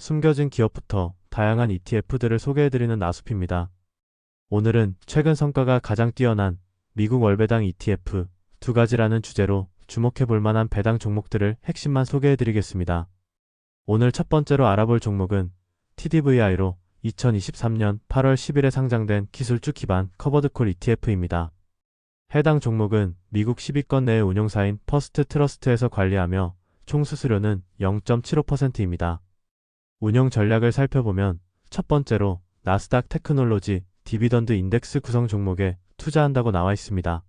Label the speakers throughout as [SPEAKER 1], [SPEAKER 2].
[SPEAKER 1] 숨겨진 기업부터 다양한 ETF들을 소개해드리는 나숲입니다. 오늘은 최근 성과가 가장 뛰어난 미국 월배당 ETF 두 가지라는 주제로 주목해볼 만한 배당 종목들을 핵심만 소개해드리겠습니다. 오늘 첫 번째로 알아볼 종목은 TDVI로 2023년 8월 10일에 상장된 기술주 기반 커버드콜 ETF입니다. 해당 종목은 미국 10위권 내의 운용사인 퍼스트 트러스트에서 관리하며 총 수수료는 0.75%입니다. 운용 전략을 살펴보면 첫 번째로 나스닥 테크놀로지 디비던드 인덱스 구성 종목에 투자한다고 나와 있습니다.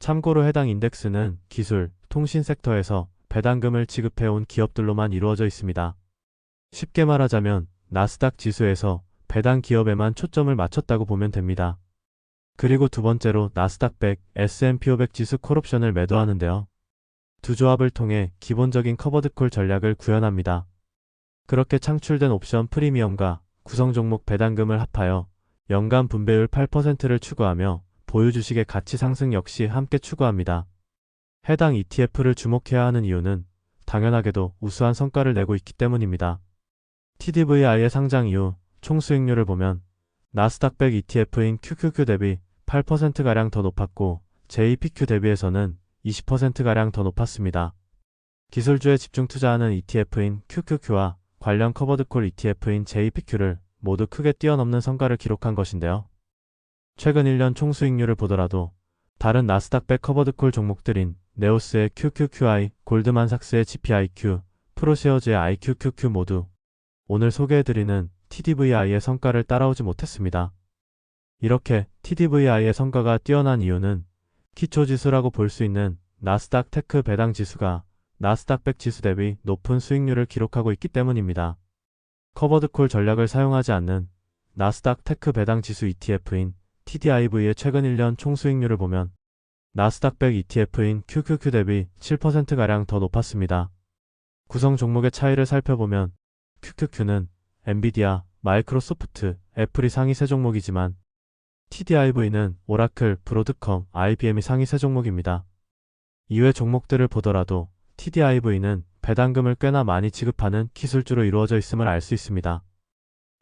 [SPEAKER 1] 참고로 해당 인덱스는 기술, 통신 섹터에서 배당금을 지급해온 기업들로만 이루어져 있습니다. 쉽게 말하자면 나스닥 지수에서 배당 기업에만 초점을 맞췄다고 보면 됩니다. 그리고 두 번째로 나스닥 100, S&P 500 지수 콜옵션을 매도하는데요. 두 조합을 통해 기본적인 커버드콜 전략을 구현합니다. 그렇게 창출된 옵션 프리미엄과 구성 종목 배당금을 합하여 연간 분배율 8%를 추구하며 보유 주식의 가치 상승 역시 함께 추구합니다. 해당 ETF를 주목해야 하는 이유는 당연하게도 우수한 성과를 내고 있기 때문입니다. TDVI의 상장 이후 총 수익률을 보면 나스닥 100 ETF인 QQQ 대비 8%가량 더 높았고 JPQ 대비해서는 20%가량 더 높았습니다. 기술주에 집중 투자하는 ETF인 QQQ와 관련 커버드콜 ETF인 JPQ를 모두 크게 뛰어넘는 성과를 기록한 것인데요. 최근 1년 총 수익률을 보더라도 다른 나스닥 100 커버드콜 종목들인 네오스의 QQQI, 골드만삭스의 GPIQ, 프로시어즈의 IQQQ 모두 오늘 소개해드리는 TDVI의 성과를 따라오지 못했습니다. 이렇게 TDVI의 성과가 뛰어난 이유는 기초지수라고 볼 수 있는 나스닥 테크 배당 지수가 나스닥 100 지수 대비 높은 수익률을 기록하고 있기 때문입니다. 커버드콜 전략을 사용하지 않는 나스닥 테크 배당 지수 ETF인 TDIV의 최근 1년 총 수익률을 보면 나스닥 100 ETF인 QQQ 대비 7%가량 더 높았습니다. 구성 종목의 차이를 살펴보면 QQQ는 엔비디아, 마이크로소프트, 애플이 상위 세 종목이지만 TDIV는 오라클, 브로드컴, IBM이 상위 세 종목입니다. 이외 종목들을 보더라도 TDIV는 배당금을 꽤나 많이 지급하는 기술주로 이루어져 있음을 알 수 있습니다.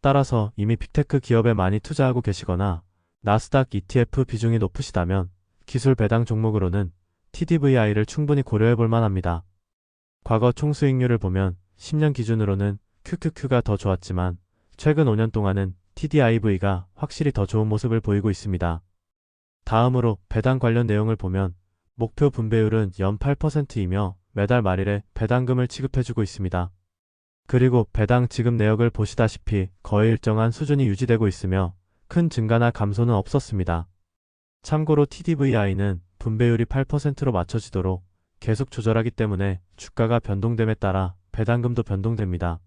[SPEAKER 1] 따라서 이미 빅테크 기업에 많이 투자하고 계시거나 나스닥 ETF 비중이 높으시다면 기술 배당 종목으로는 TDVI를 충분히 고려해 볼 만합니다. 과거 총 수익률을 보면 10년 기준으로는 QQQ가 더 좋았지만 최근 5년 동안은 TDIV가 확실히 더 좋은 모습을 보이고 있습니다. 다음으로 배당 관련 내용을 보면 목표 분배율은 연 8%이며 매달 말일에 배당금을 지급해주고 있습니다. 그리고 배당 지급 내역을 보시다시피 거의 일정한 수준이 유지되고 있으며 큰 증가나 감소는 없었습니다. 참고로 TDVI는 분배율이 8%로 맞춰지도록 계속 조절하기 때문에 주가가 변동됨에 따라 배당금도 변동됩니다.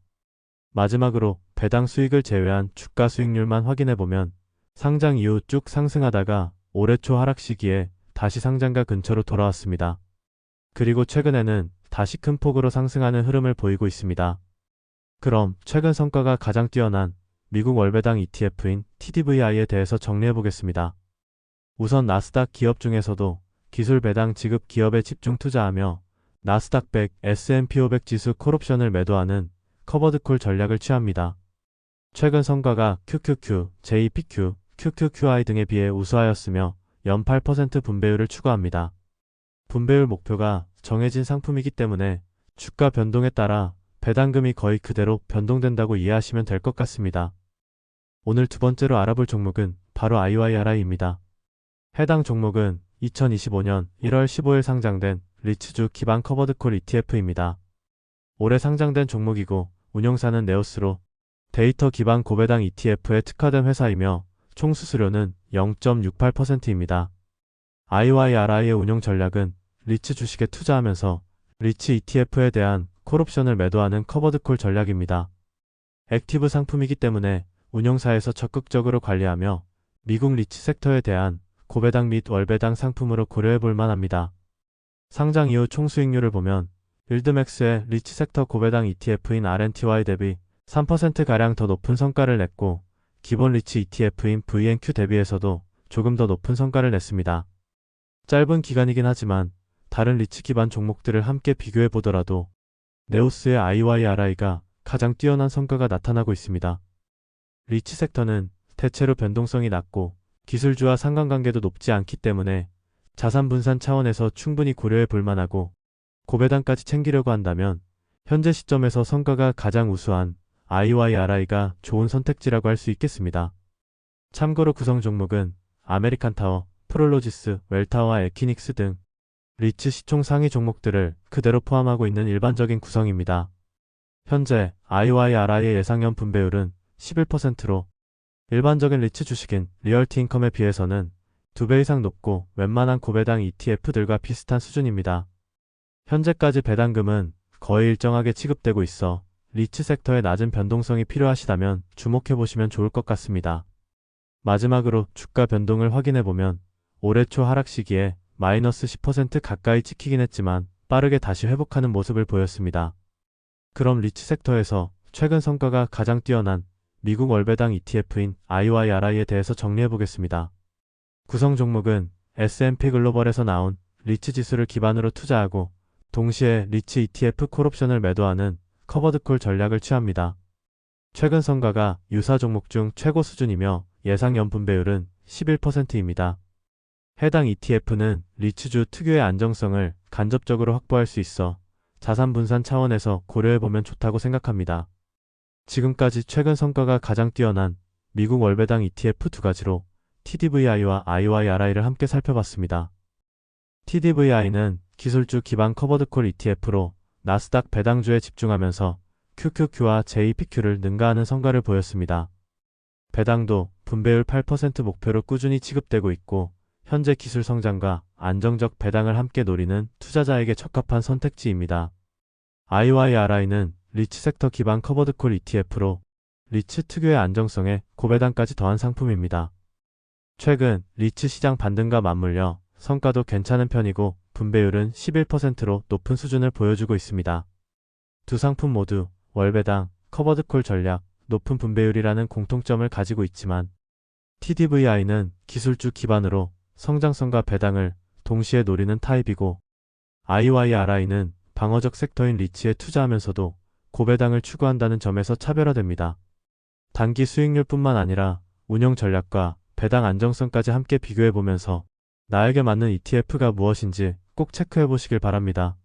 [SPEAKER 1] 마지막으로 배당 수익을 제외한 주가 수익률만 확인해보면 상장 이후 쭉 상승하다가 올해 초 하락 시기에 다시 상장가 근처로 돌아왔습니다. 그리고 최근에는 다시 큰 폭으로 상승하는 흐름을 보이고 있습니다. 그럼 최근 성과가 가장 뛰어난 미국 월배당 ETF인 TDVI에 대해서 정리해보겠습니다. 우선 나스닥 기업 중에서도 기술 배당 지급 기업에 집중 투자하며 나스닥 100, S&P 500 지수 콜옵션을 매도하는 커버드콜 전략을 취합니다. 최근 성과가 QQQ, JPQ, QQQI 등에 비해 우수하였으며 연 8% 분배율을 추구합니다. 분배율 목표가 정해진 상품이기 때문에 주가 변동에 따라 배당금이 거의 그대로 변동된다고 이해하시면 될 것 같습니다. 오늘 두 번째로 알아볼 종목은 바로 IYRI입니다. 해당 종목은 2025년 1월 15일 상장된 리츠주 기반 커버드콜 ETF입니다. 올해 상장된 종목이고 운용사는 네오스로 데이터 기반 고배당 ETF에 특화된 회사이며 총 수수료는 0.68%입니다. IYRI의 운용 전략은 리츠 주식에 투자하면서 리츠 ETF에 대한 콜옵션을 매도하는 커버드콜 전략입니다. 액티브 상품이기 때문에 운용사에서 적극적으로 관리하며 미국 리츠 섹터에 대한 고배당 및 월배당 상품으로 고려해 볼 만합니다. 상장 이후 총 수익률을 보면 일드맥스의 리츠 섹터 고배당 ETF인 RNTY 대비 3%가량 더 높은 성과를 냈고 기본 리츠 ETF인 VNQ 대비해서도 조금 더 높은 성과를 냈습니다. 짧은 기간이긴 하지만 다른 리츠 기반 종목들을 함께 비교해 보더라도 네오스의 IYRI가 가장 뛰어난 성과가 나타나고 있습니다. 리츠 섹터는 대체로 변동성이 낮고 기술주와 상관관계도 높지 않기 때문에 자산 분산 차원에서 충분히 고려해 볼 만하고 고배당까지 챙기려고 한다면 현재 시점에서 성과가 가장 우수한 IYRI가 좋은 선택지라고 할 수 있겠습니다. 참고로 구성 종목은 아메리칸타워, 프롤로지스, 웰타워와 에키닉스 등 리츠 시총 상위 종목들을 그대로 포함하고 있는 일반적인 구성입니다. 현재 IYRI의 예상연 분배율은 11%로 일반적인 리츠 주식인 리얼티 인컴에 비해서는 2배 이상 높고 웬만한 고배당 ETF들과 비슷한 수준입니다. 현재까지 배당금은 거의 일정하게 취급되고 있어 리츠 섹터의 낮은 변동성이 필요하시다면 주목해보시면 좋을 것 같습니다. 마지막으로 주가 변동을 확인해보면 올해 초 하락 시기에 마이너스 10% 가까이 찍히긴 했지만 빠르게 다시 회복하는 모습을 보였습니다. 그럼 리츠 섹터에서 최근 성과가 가장 뛰어난 미국 월배당 ETF인 IYRI에 대해서 정리해보겠습니다. 구성 종목은 S&P 글로벌에서 나온 리츠 지수를 기반으로 투자하고 동시에 리츠 ETF 콜옵션을 매도하는 커버드콜 전략을 취합니다. 최근 성과가 유사 종목 중 최고 수준이며 예상 연분배율은 11%입니다. 해당 ETF는 리츠주 특유의 안정성을 간접적으로 확보할 수 있어 자산 분산 차원에서 고려해보면 좋다고 생각합니다. 지금까지 최근 성과가 가장 뛰어난 미국 월배당 ETF 두 가지로 TDVI와 IYRI를 함께 살펴봤습니다. TDVI는 기술주 기반 커버드콜 ETF로 나스닥 배당주에 집중하면서 QQQ와 JPQ를 능가하는 성과를 보였습니다. 배당도 분배율 8% 목표로 꾸준히 취급되고 있고 현재 기술 성장과 안정적 배당을 함께 노리는 투자자에게 적합한 선택지입니다. IYRI는 리츠 섹터 기반 커버드콜 ETF로 리츠 특유의 안정성에 고배당까지 더한 상품입니다. 최근 리츠 시장 반등과 맞물려 성과도 괜찮은 편이고 분배율은 11%로 높은 수준을 보여주고 있습니다. 두 상품 모두 월배당, 커버드콜 전략, 높은 분배율이라는 공통점을 가지고 있지만 TDVI는 기술주 기반으로 성장성과 배당을 동시에 노리는 타입이고 IYRI는 방어적 섹터인 리츠에 투자하면서도 고배당을 추구한다는 점에서 차별화됩니다. 단기 수익률뿐만 아니라 운영 전략과 배당 안정성까지 함께 비교해보면서 나에게 맞는 ETF가 무엇인지 꼭 체크해보시길 바랍니다.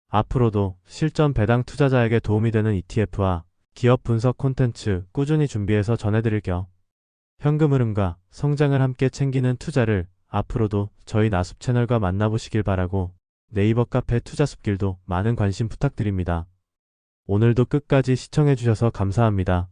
[SPEAKER 1] 앞으로도 실전 배당 투자자에게 도움이 되는 ETF와 기업 분석 콘텐츠 꾸준히 준비해서 전해드릴 겸 현금 흐름과 성장을 함께 챙기는 투자를 앞으로도 저희 나숲 채널과 만나보시길 바라고 네이버 카페 투자숲길도 많은 관심 부탁드립니다. 오늘도 끝까지 시청해주셔서 감사합니다.